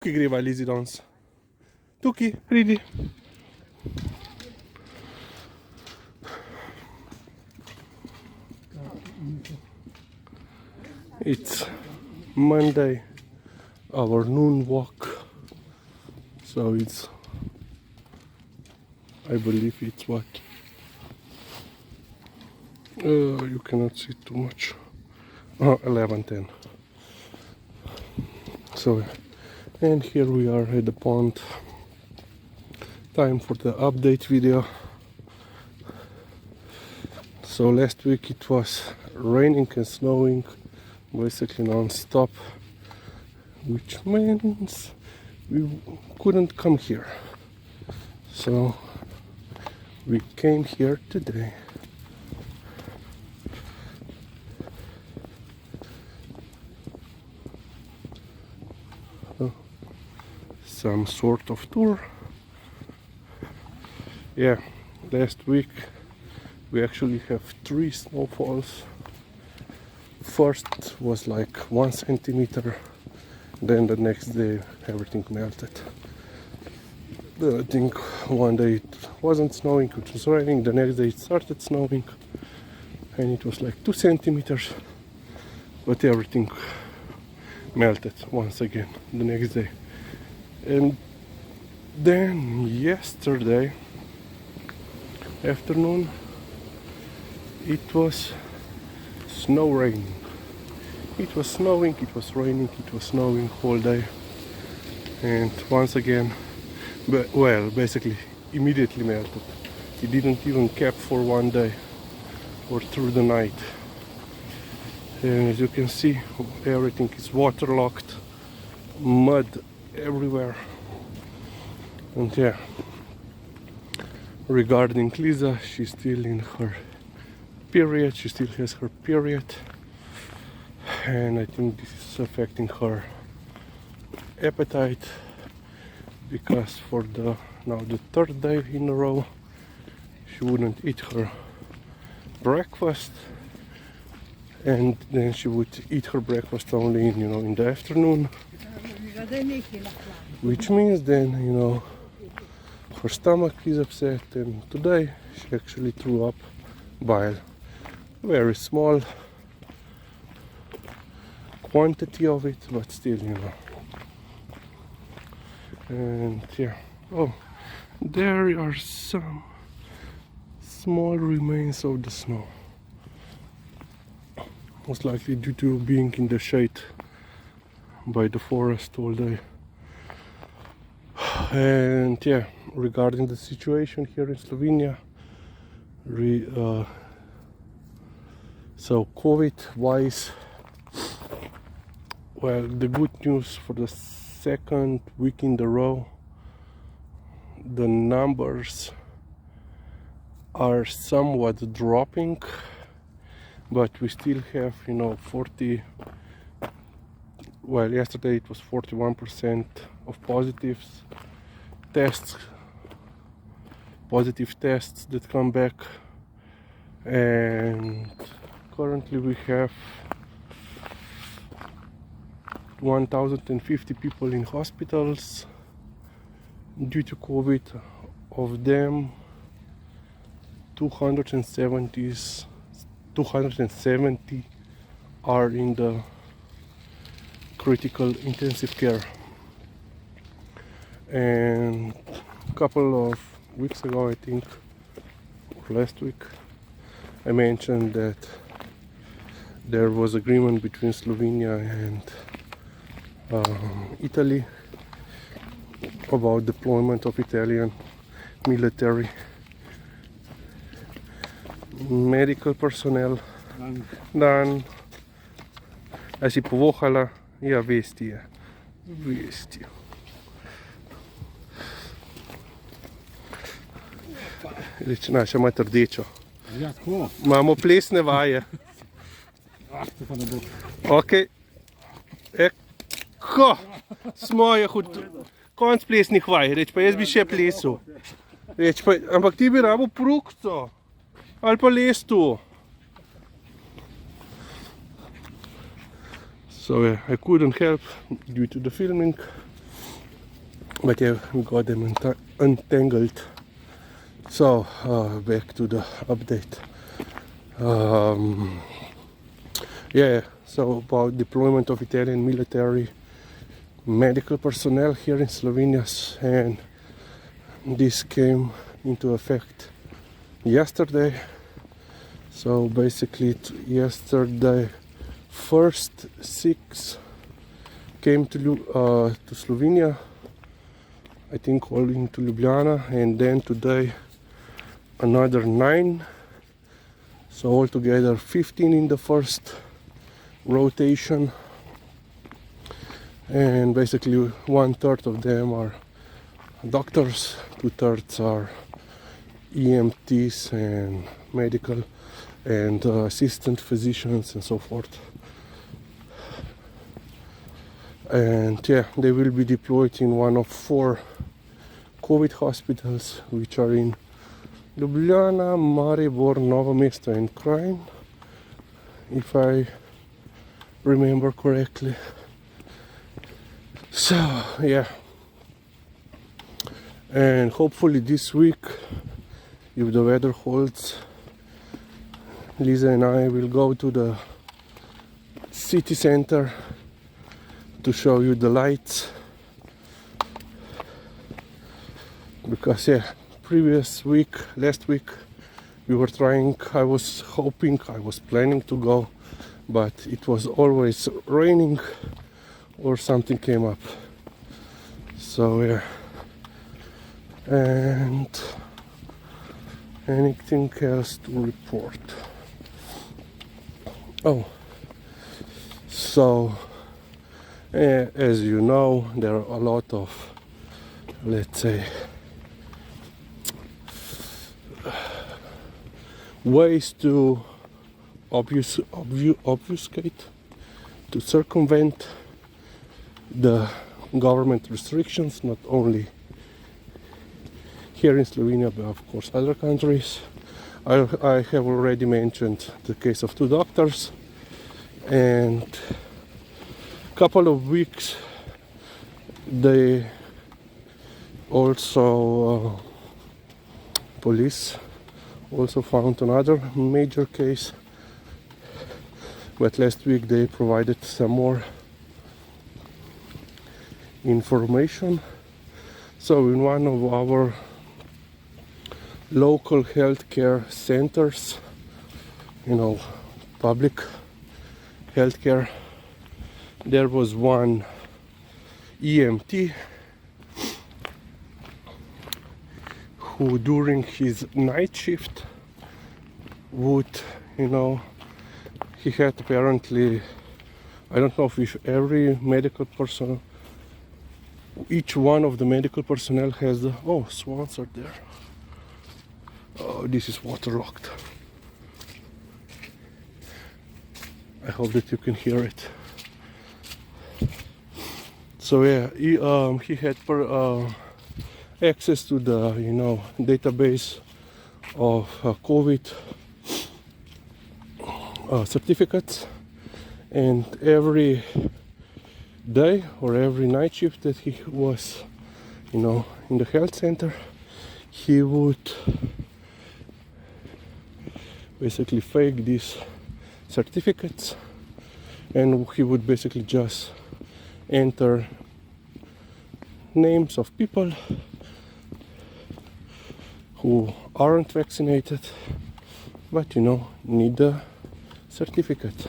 Tukaj greva, Lizi, danes. Tukaj, pridi. It's Monday, our noon walk. So it's, I believe it's what? You cannot see too much. 11:10. So, and here we are at the pond. Time for the update video. So last week it was raining and snowing basically non-stop, which means we couldn't come here. So we came here today. Some sort of tour. Yeah, last week we actually have 3 snowfalls. First was like 1 centimeter, then the next day everything melted. I think one day it wasn't snowing, it was raining, the next day it started snowing and it was like 2 centimeters, but everything melted once again the next day. And then yesterday afternoon it was snow raining. It was snowing, it was raining, it was snowing whole day. And once again, well, basically immediately melted. It didn't even cap for one day or through the night. And as you can see, everything is waterlogged, mud everywhere. And yeah, regarding Liza, she's still in her period, she still has her period, and I think this is affecting her appetite, because for now the 3rd day in a row she wouldn't eat her breakfast, and then she would eat her breakfast only in the afternoon, which means then her stomach is upset, and today she actually threw up bile. Very small quantity of it, but still, And yeah, oh, there are some small remains of the snow, most likely due to being in the shade by the forest all day. And yeah, regarding the situation here in Slovenia, so COVID-wise, well, the good news for the 2nd week in a row, the numbers are somewhat dropping, but we still have 40, well, yesterday it was 41% of positive tests that come back, and currently we have 1050 people in hospitals due to COVID. Of them, 270 are in the critical intensive care. And a couple of weeks ago, I think, or last week, I mentioned that there was agreement between Slovenia and Italy about deployment of Italian military medical personnel. Dan, a si povohala, ja, vesti. Reč, naša ima rdečo. Ja, tako. Imamo plesne vaje. To pa ne bo. Ok. Ko smo je konc plesnih vaj, reč pa jaz bi še plesal. Reč pa, ampak ti bi rabo prukco. Ali pa les tu. So yeah, I couldn't help due to the filming. but yeah, we got them untangled. So back to the update. Yeah, so about deployment of Italian military medical personnel here in Slovenia, and this came into effect yesterday. So basically yesterday first 6 came to Slovenia, I think all into Ljubljana, and then today another 9. So altogether 15 in the first rotation, and basically 1/3 of them are doctors, 2/3 are EMTs and medical and assistant physicians and so forth. And yeah, they will be deployed in one of 4 COVID hospitals, which are in Ljubljana, Maribor, Novo Mesto and Kranj, if I remember correctly. So yeah, and hopefully this week, if the weather holds, Liza and I will go to the city center to show you the lights, because yeah, last week we were trying, I was planning to go, but it was always raining or something came up. So yeah, and anything else to report? Oh, so as you know, there are a lot of, let's say, ways to obfuscate, to circumvent the government restrictions, not only here in Slovenia, but of course other countries. I have already mentioned the case of 2 doctors, and a couple of weeks they also police also found another major case, but last week they provided some more information. So in one of our local healthcare centers, public healthcare, there was one EMT who during his night shift would, he had apparently, I don't know if every medical person, each one of the medical personnel has the, oh, swans are there. Oh, this is waterlogged. I hope that you can hear it. So yeah, he had access to the database of COVID certificates, and every day or every night shift that he was in the health center, he would basically fake these certificates, and he would basically just enter names of people who aren't vaccinated but need the certificate.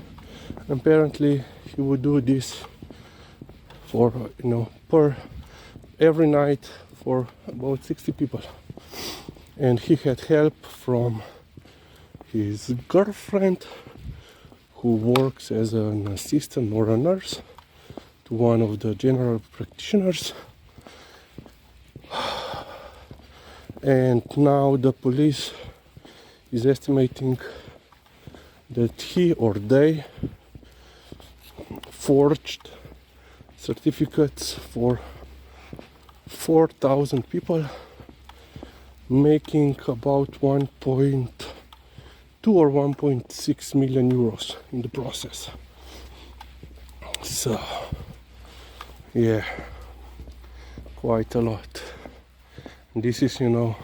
Apparently he would do this for per every night for about 60 people, and he had help from his girlfriend, who works as an assistant or a nurse to one of the general practitioners. And now the police is estimating that he or they forged certificates for 4,000 people, making about 1.2 or 1.6 million euros in the process. So yeah, quite a lot. This is, you know,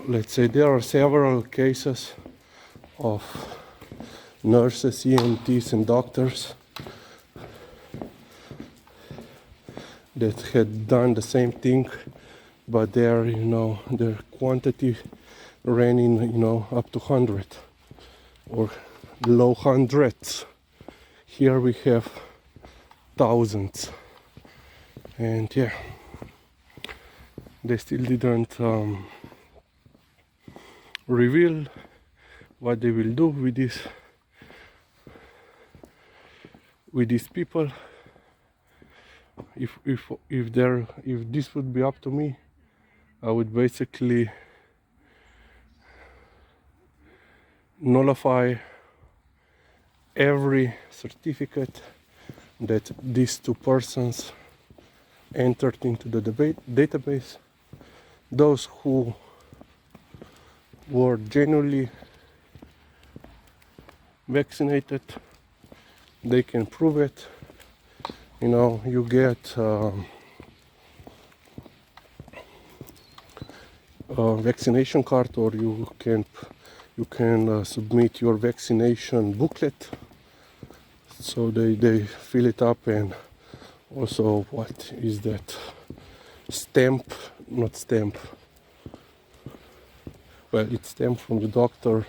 let's say there are several cases of nurses, EMTs and doctors that had done the same thing, but their, you know, their quantity ran in, you know, up to 100 or low hundreds. Here we have thousands, and yeah, they still didn't reveal what they will do with these people. If this would be up to me, I would basically nullify every certificate that these two persons entered into the database. Those who were genuinely vaccinated, they can prove it. You know, you get a vaccination card, or you can submit your vaccination booklet. So they fill it up, and also what is that stamp? Not stamp. Well, it's stamped from the doctor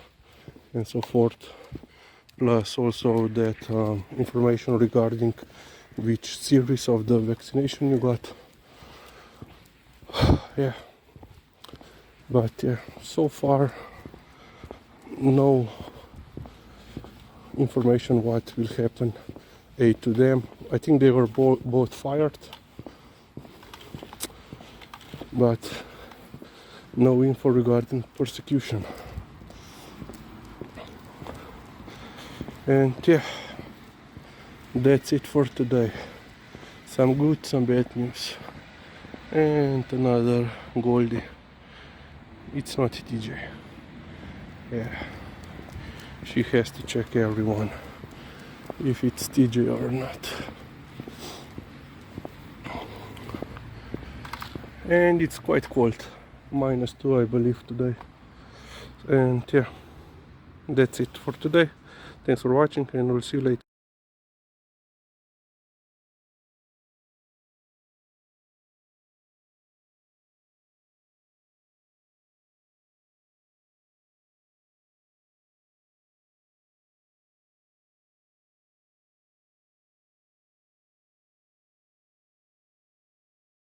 and so forth. Plus also that information regarding which series of the vaccination you got. Yeah, but yeah, so far no information what will happen to them. I think they were both fired, but no info regarding persecution. And yeah, that's it for today. Some good, some bad news. And another Goldie. It's not TJ. Yeah, she has to check everyone if it's TJ or not. And it's quite cold, -2 I believe today. And yeah, that's it for today. Thanks for watching, and we'll see you later.